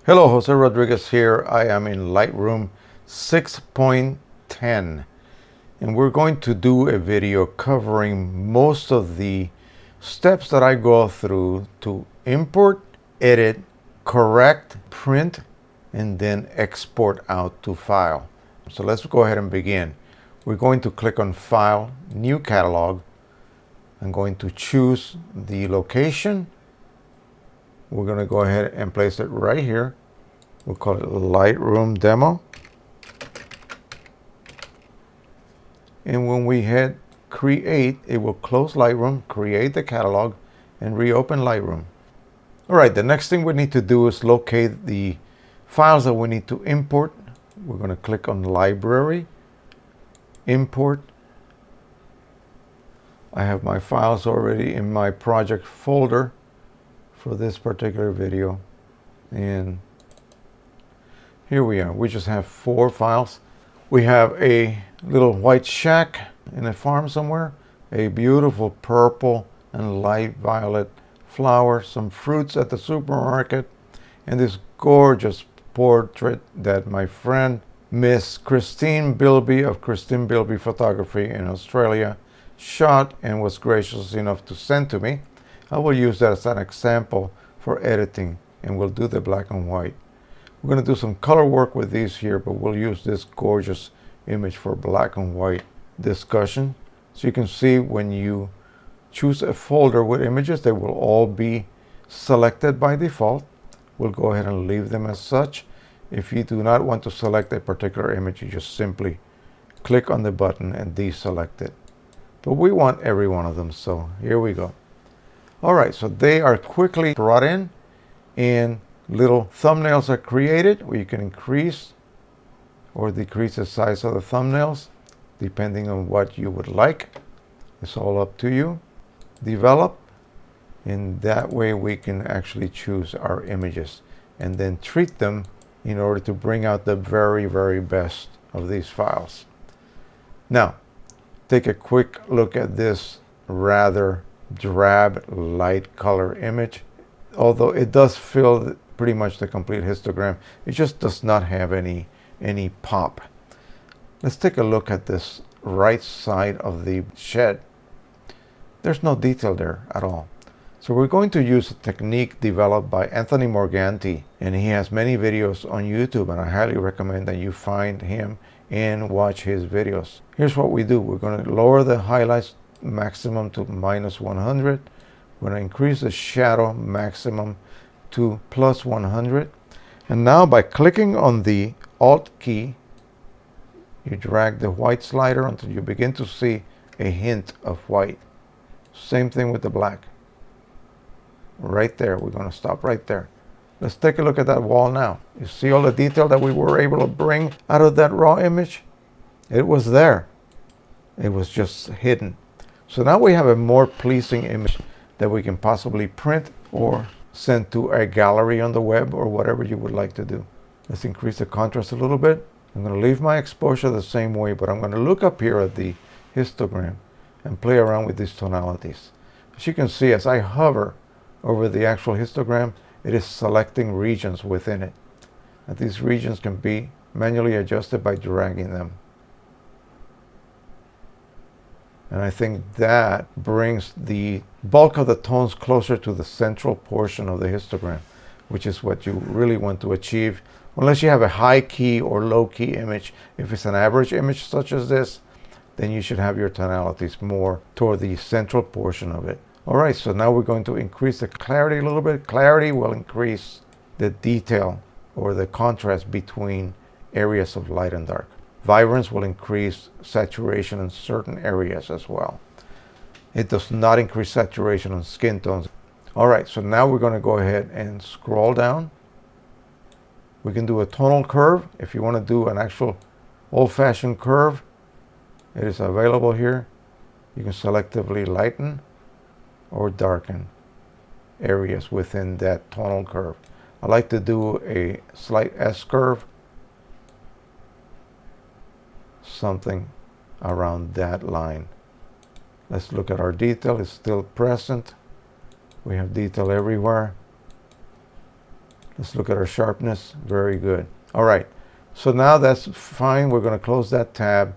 Hello, Jose Rodriguez here. I am in Lightroom 6.10 and we're going to do a video covering most of the steps that I go through to import, edit, correct, print, and then export out to file. So let's go ahead and begin. We're going to click on File, New Catalog. I'm going to choose the location. We're going to go ahead and place it right here. We'll call it Lightroom Demo. And when we hit Create, it will close Lightroom, create the catalog, and reopen Lightroom. All right, the next thing we need to do is locate the files that we need to import. We're going to click on Library, Import. I have my files already in my project folder for this particular video. And here we are. We just have 4 files. We have a little white shack in a farm somewhere, a beautiful purple and light violet flower, some fruits at the supermarket, and this gorgeous portrait that my friend Miss Christine Bilby of Christine Bilby Photography in Australia shot and was gracious enough to send to me. I will use that as an example for editing, and we'll do the black and white. We're going to do some color work with these here, but we'll use this gorgeous image for black and white discussion. So you can see when you choose a folder with images, they will all be selected by default. We'll go ahead and leave them as such. If you do not want to select a particular image, you just simply click on the button and deselect it. But we want every one of them, so here we go. All right, so they are quickly brought in, and little thumbnails are created where you can increase or decrease the size of the thumbnails depending on what you would like. It's all up to you. Develop, and that way we can actually choose our images and then treat them in order to bring out the very, very best of these files. Now, take a quick look at this rather drab light color image. Although it does fill pretty much the complete histogram, it just does not have any pop. Let's take a look at this right side of the shed. There's no detail there at all. So we're going to use a technique developed by Anthony Morganti, and he has many videos on YouTube, and I highly recommend that you find him and watch his videos. Here's what we do. We're going to lower the highlights maximum to -100. We're going to increase the shadow maximum to +100. And now by clicking on the Alt key, you drag the white slider until you begin to see a hint of white. Same thing with the black. Right there, we're going to stop right there. Let's take a look at that wall now. You see all the detail that we were able to bring out of that raw image? It was there. It was just hidden. So now we have a more pleasing image that we can possibly print or send to a gallery on the web or whatever you would like to do. Let's increase the contrast a little bit. I'm going to leave my exposure the same way, but I'm going to look up here at the histogram and play around with these tonalities. As you can see, as I hover over the actual histogram, it is selecting regions within it. And these regions can be manually adjusted by dragging them. And I think that brings the bulk of the tones closer to the central portion of the histogram, which is what you really want to achieve. Unless you have a high key or low key image. If it's an average image such as this, then you should have your tonalities more toward the central portion of it. All right, so now we're going to increase the clarity a little bit. Clarity will increase the detail or the contrast between areas of light and dark. Vibrance will increase saturation in certain areas as well. It does not increase saturation on skin tones. All right, so now we're going to go ahead and scroll down. We can do a tonal curve. If you want to do an actual old-fashioned curve, it is available here. You can selectively lighten or darken areas within that tonal curve. I like to do a slight S curve, something around that line. Let's look at our detail. It's still present. We have detail everywhere. Let's look at our sharpness. Very good. All right. So now that's fine. We're going to close that tab.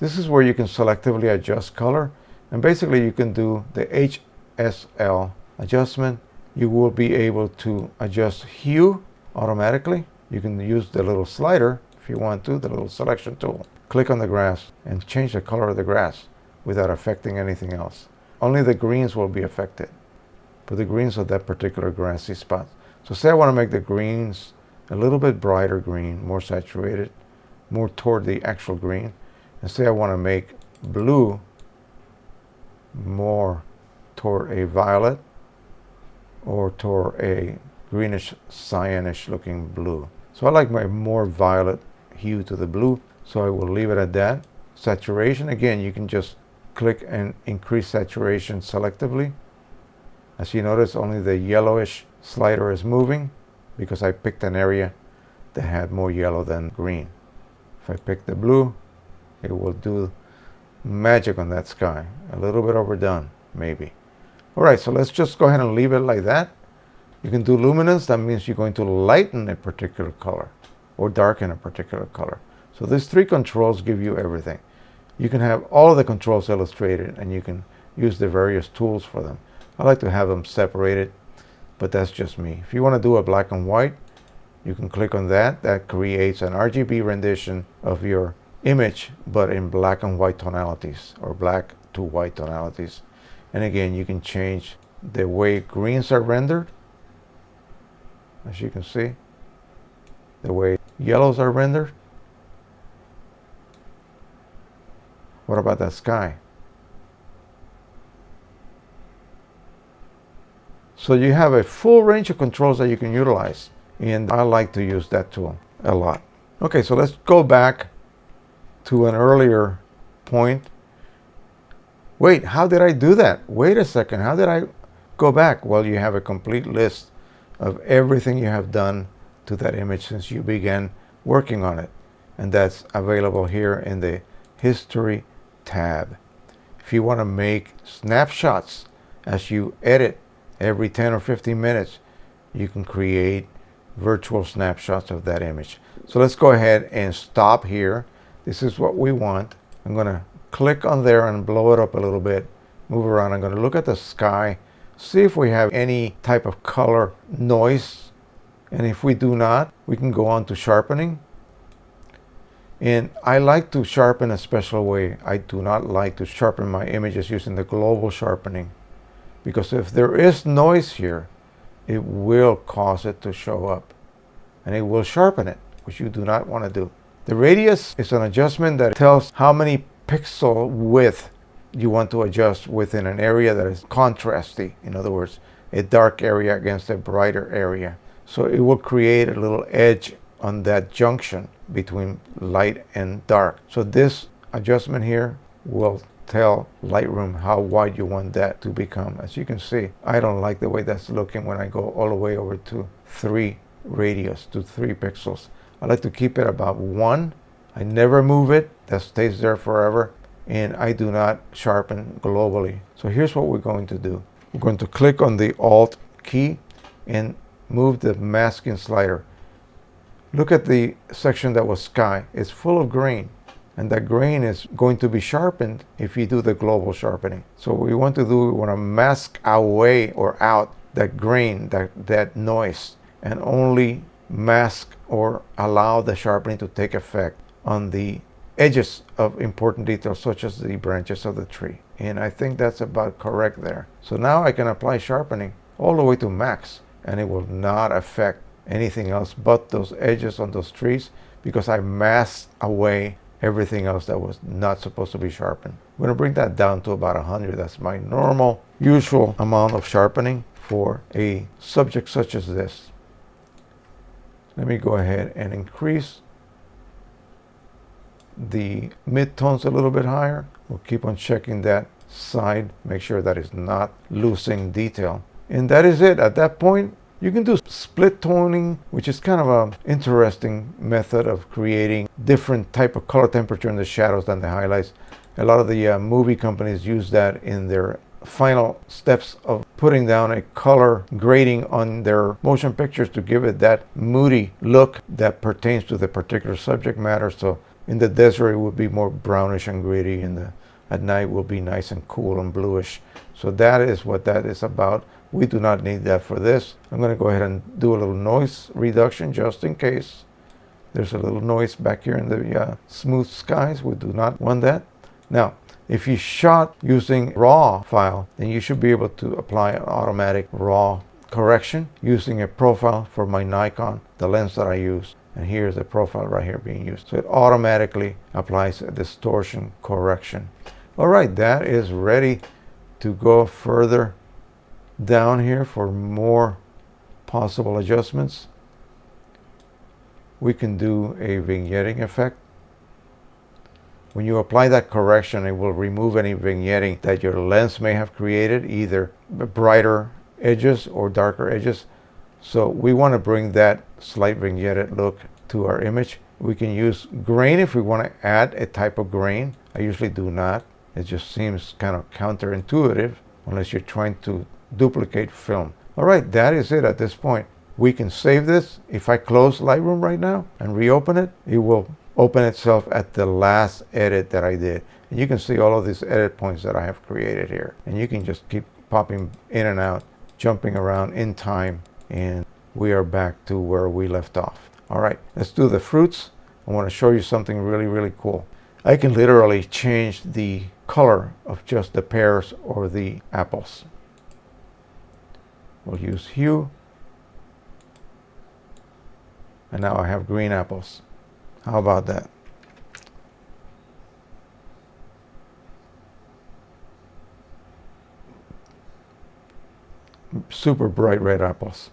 This is where you can selectively adjust color. And basically you can do the HSL adjustment. You will be able to adjust hue automatically. You can use the little slider if you want to, the little selection tool. Click on the grass and change the color of the grass without affecting anything else. Only the greens will be affected, but the greens of that particular grassy spot. So say I want to make the greens a little bit brighter green, more saturated, more toward the actual green. And say I want to make blue more toward a violet or toward a greenish cyanish looking blue. So I like my more violet hue to the blue, so I will leave it at that. Saturation, again, you can just click and increase saturation selectively. As you notice, only the yellowish slider is moving because I picked an area that had more yellow than green. If I pick the blue, it will do magic on that sky. A little bit overdone, maybe. All right, so let's just go ahead and leave it like that. You can do luminance. That means you're going to lighten a particular color or darken a particular color. So these three controls give you everything. You can have all of the controls illustrated and you can use the various tools for them. I like to have them separated, but that's just me. If you want to do a black and white, you can click on that. That creates an RGB rendition of your image, but in black and white tonalities or black to white tonalities. And again, you can change the way greens are rendered. As you can see, the way yellows are rendered. What about that sky? So you have a full range of controls that you can utilize, and I like to use that tool a lot. Okay, so let's go back to an earlier point. Wait, how did I do that? Wait a second, how did I go back? Well, you have a complete list of everything you have done to that image since you began working on it, and that's available here in the History tab. If you want to make snapshots as you edit every 10 or 15 minutes, you can create virtual snapshots of that image. So let's go ahead and stop here. This is what we want. I'm going to click on there and blow it up a little bit, move around. I'm going to look at the sky, see if we have any type of color noise, and if we do not, we can go on to sharpening. And I like to sharpen a special way. I do not like to sharpen my images using the global sharpening, because if there is noise here, it will cause it to show up and it will sharpen it, which you do not want to do. The radius is an adjustment that tells how many pixel width you want to adjust within an area that is contrasty. In other words, a dark area against a brighter area. So it will create a little edge on that junction between light and dark. So this adjustment here will tell Lightroom how wide you want that to become. As you can see, I don't like the way that's looking when I go all the way over to 3 radius, to 3 pixels. I like to keep it about 1. I never move it. That stays there forever. And I do not sharpen globally. So here's what we're going to do. We're going to click on the Alt key and move the masking slider. Look at the section that was sky. It's full of grain, and that grain is going to be sharpened if you do the global sharpening. So what we want to do, we want to mask away or out that grain, that noise, and only mask or allow the sharpening to take effect on the edges of important details, such as the branches of the tree. And I think that's about correct there. So now I can apply sharpening all the way to max, and it will not affect anything else but those edges on those trees, because I masked away everything else that was not supposed to be sharpened. I'm going to bring that down to about 100. That's my normal, usual amount of sharpening for a subject such as this. Let me go ahead and increase the mid-tones a little bit higher. We'll keep on checking that side, make sure that it's not losing detail. And that is it. At that point, you can do split toning, which is kind of an interesting method of creating different type of color temperature in the shadows than the highlights. A lot of the movie companies use that in their final steps of putting down a color grading on their motion pictures to give it that moody look that pertains to the particular subject matter. So in the desert it would be more brownish and gritty, and at night will be nice and cool and bluish. So that is what that is about. We do not need that for this. I'm going to go ahead and do a little noise reduction just in case there's a little noise back here in the smooth skies. We do not want that. Now, if you shot using RAW file, then you should be able to apply an automatic RAW correction using a profile for my Nikon, the lens that I use. And here's the profile right here being used. So it automatically applies a distortion correction. All right, that is ready to go further down here for more possible adjustments. We can do a vignetting effect. When you apply that correction, it will remove any vignetting that your lens may have created, either brighter edges or darker edges. So we want to bring that slight vignetted look to our image. We can use grain if we want to add a type of grain. I usually do not. It just seems kind of counterintuitive unless you're trying to duplicate film. All right, that is it at this point. We can save this. If I close Lightroom right now and reopen it, it will open itself at the last edit that I did. And you can see all of these edit points that I have created here. And you can just keep popping in and out, jumping around in time, and we are back to where we left off. All right, let's do the fruits. I want to show you something really, really cool. I can literally change the color of just the pears or the apples. We'll use hue. And now I have green apples. How about that? Super bright red apples.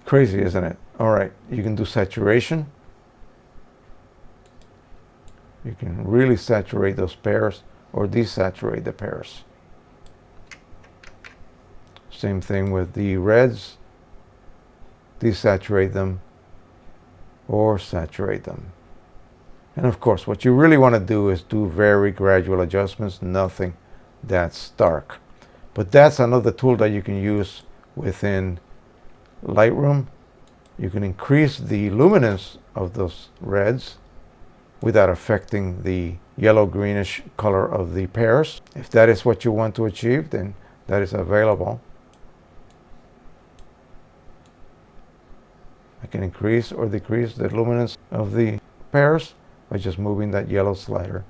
Crazy, isn't it? All right, you can do saturation. You can really saturate those pears or desaturate the pears. Same thing with the reds. Desaturate them or saturate them. And of course, what you really want to do is do very gradual adjustments, nothing that stark. But that's another tool that you can use within Lightroom. You can increase the luminance of those reds without affecting the yellow-greenish color of the pears. If that is what you want to achieve, then that is available. I can increase or decrease the luminance of the pears by just moving that yellow slider.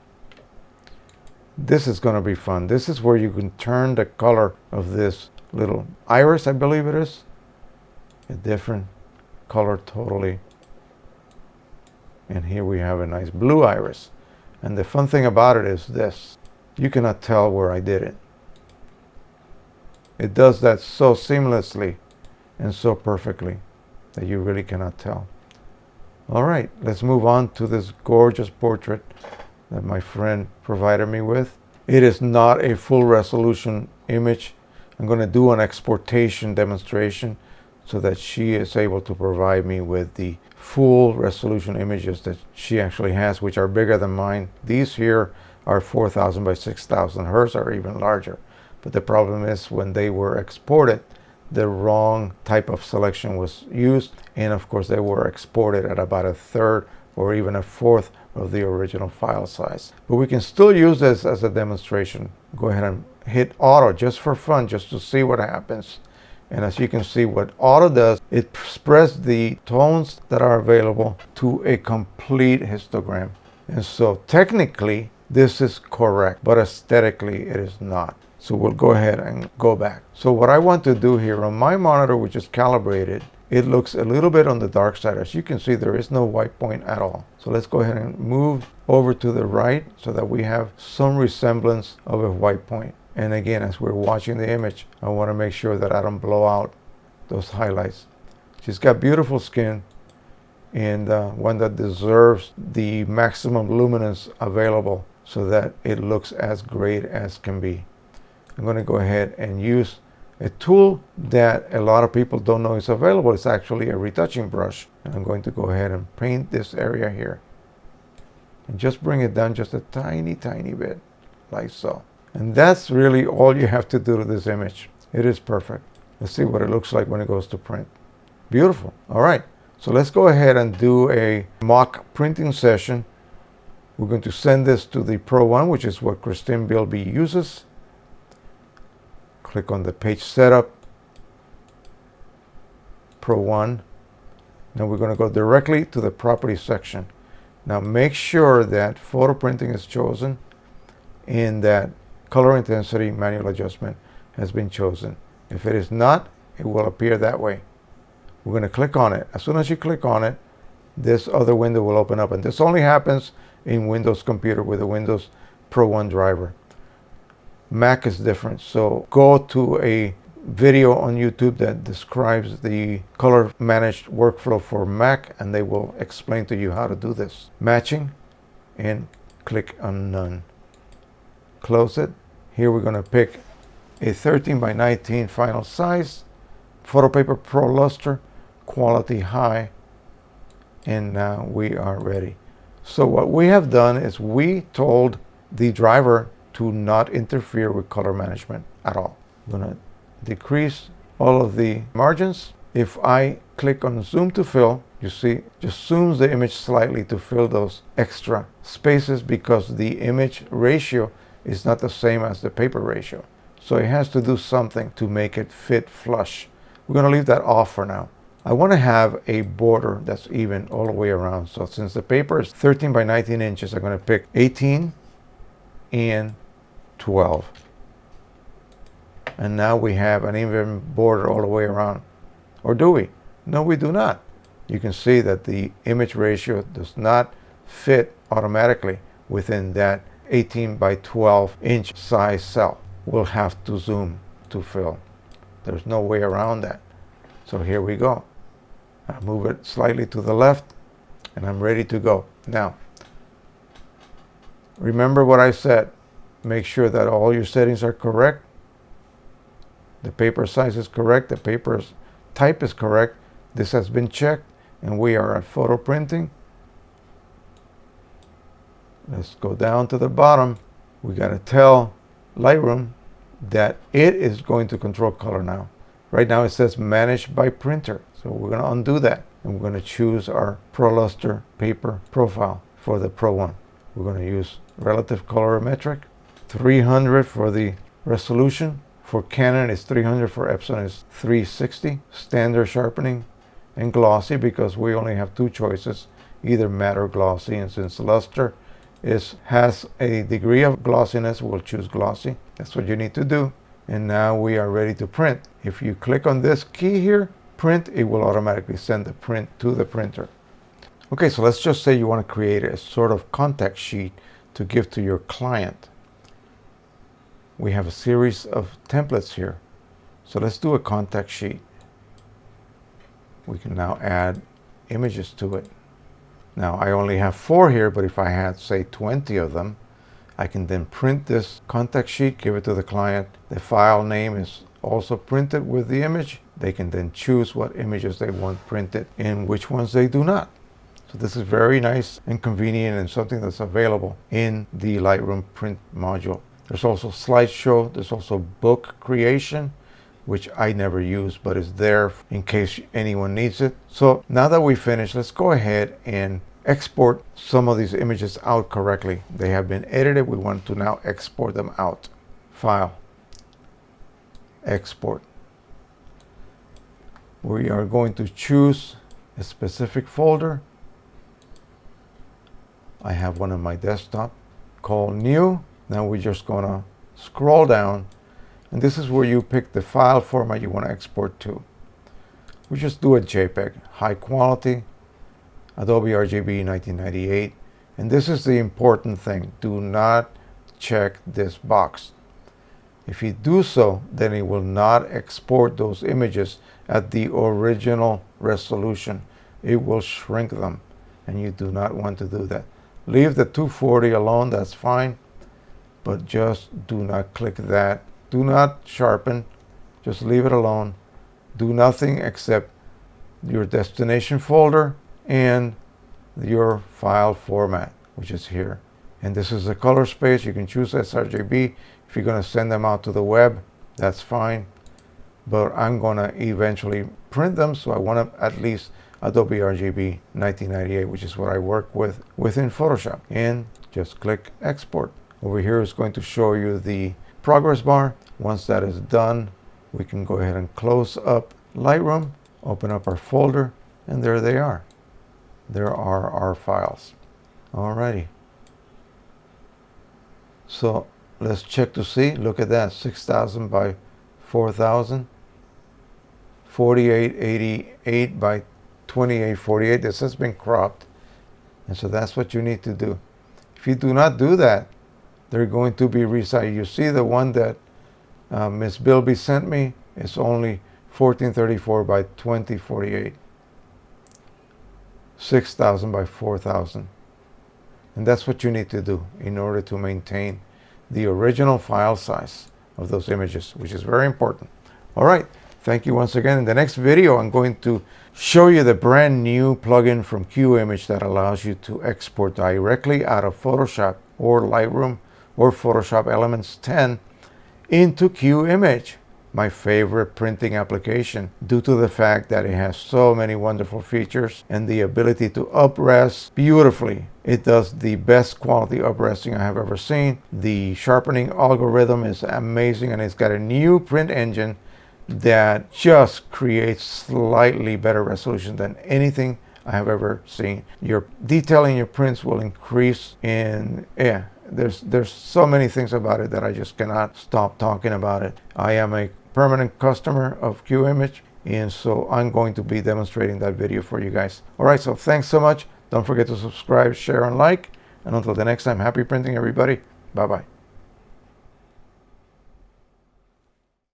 This is going to be fun. This is where you can turn the color of this little iris, I believe it is, a different color totally. And here we have a nice blue iris. And the fun thing about it is this. You cannot tell where I did it. It does that so seamlessly and so perfectly that you really cannot tell. All right, let's move on to this gorgeous portrait that my friend provided me with. It is not a full resolution image. I'm going to do an exportation demonstration so that she is able to provide me with the full resolution images that she actually has, which are bigger than mine. These here are 4,000 by 6,000. Hers are even larger. But the problem is when they were exported, the wrong type of selection was used, and of course they were exported at about a third or even a fourth of the original file size. But we can still use this as a demonstration. Go ahead and hit auto just for fun, just to see what happens. And as you can see, what auto does, it spreads the tones that are available to a complete histogram. And so technically this is correct, but aesthetically it is not. So we'll go ahead and go back. So what I want to do here on my monitor, which is calibrated, it looks a little bit on the dark side. As you can see, there is no white point at all. So let's go ahead and move over to the right so that we have some resemblance of a white point. And again, as we're watching the image, I want to make sure that I don't blow out those highlights. She's got beautiful skin and one that deserves the maximum luminance available so that it looks as great as can be. I'm going to go ahead and use a tool that a lot of people don't know is available. It's actually a retouching brush. And I'm going to go ahead and paint this area here. And just bring it down just a tiny, tiny bit. like so. And that's really all you have to do to this image. It is perfect. Let's see what it looks like when it goes to print. Beautiful. All right. So let's go ahead and do a mock printing session. We're going to send this to the Pro 1, which is what Christine Bilby uses. Click on the page setup, Pro 1. Now we're going to go directly to the properties section. Now make sure that photo printing is chosen and that color intensity manual adjustment has been chosen. If it is not, it will appear that way. We're going to click on it. As soon as you click on it, this other window will open up, and this only happens in Windows computer with a Windows Pro 1 driver. Mac is different, so go to a video on YouTube that describes the color managed workflow for Mac, and they will explain to you how to do this. Matching, and click on None. Close it. Here we're going to pick a 13 by 19 final size, photo paper Pro Luster, quality high, and now we are ready. So what we have done is we told the driver to not interfere with color management at all. I'm going to decrease all of the margins. If I click on zoom to fill, you see, just zooms the image slightly to fill those extra spaces because the image ratio is not the same as the paper ratio. So it has to do something to make it fit flush. We're going to leave that off for now. I want to have a border that's even all the way around. So since the paper is 13 by 19 inches, I'm going to pick 18 and 12. And now we have an even border all the way around. Or do we? No, we do not. You can see that the image ratio does not fit automatically within that 18 by 12 inch size cell. We'll have to zoom to fill. There's no way around that. So here we go. I'll move it slightly to the left and I'm ready to go. Now, remember what I said. Make sure that all your settings are correct. The paper size is correct. The paper's type is correct. This has been checked and we are at photo printing. Let's go down to the bottom. We got to tell Lightroom that it is going to control color now. Right now it says managed by printer. So we're going to undo that and we're going to choose our Pro Luster paper profile for the Pro 1. We're going to use relative colorimetric, 300 for the resolution. For Canon it's 300, for Epson it's 360. Standard sharpening and glossy because we only have two choices, either matte or glossy, and since Luster has a degree of glossiness, we'll choose glossy. That's what you need to do. And now we are ready to print. If you click on this key here, print, it will automatically send the print to the printer. Okay, so let's just say you want to create a sort of contact sheet to give to your client. We have a series of templates here. So let's do a contact sheet. We can now add images to it. Now I only have 4 here, but if I had, say, 20 of them, I can then print this contact sheet, give it to the client. The file name is also printed with the image. They can then choose what images they want printed and which ones they do not. So this is very nice and convenient and something that's available in the Lightroom print module. There's also slideshow. There's also book creation, which I never use, but is there in case anyone needs it. So now that we finished, let's go ahead and export some of these images out correctly. They have been edited. We want to now export them out. File, export. We are going to choose a specific folder. I have one on my desktop called New. Now we're just gonna scroll down, and this is where you pick the file format you want to export to. We just do a JPEG, high quality, Adobe RGB 1998, and this is the important thing. Do not check this box. If you do so, then it will not export those images at the original resolution. It will shrink them, and you do not want to do that. Leave the 240 alone, that's fine, but just do not click that. Do not sharpen, just leave it alone. Do nothing except your destination folder and your file format, which is here. And this is the color space. You can choose sRGB. If you're going to send them out to the web, that's fine. But I'm going to eventually print them, so I want to at least Adobe RGB 1998, which is what I work with within Photoshop. And just click export. Over here is going to show you the progress bar. Once that is done, we can go ahead and close up Lightroom, open up our folder, and there they are. There are our files. Alrighty. So let's check to see. Look at that, 6,000 by 4,000, 4888 by 2848. This has been cropped, and so that's what you need to do. If you do not do that, they're going to be resized. You see the one that Miss Bilby sent me is only 1434 by 2048, 6,000 by 4,000. And that's what you need to do in order to maintain the original file size of those images, which is very important. All right, thank you once again. In the next video, I'm going to show you the brand new plugin from QImage that allows you to export directly out of Photoshop or Lightroom or Photoshop Elements 10 into QImage, my favorite printing application, due to the fact that it has so many wonderful features and the ability to up-res beautifully. It does the best quality up-resing I have ever seen. The sharpening algorithm is amazing, and it's got a new print engine that just creates slightly better resolution than anything I have ever seen. Your detail in your prints will increase in, there's so many things about it that I just cannot stop talking about it. I am a permanent customer of QImage, and so I'm going to be demonstrating that video for you guys. All right, so thanks so much. Don't forget to subscribe, share, and like. And until the next time, happy printing, everybody. Bye-bye.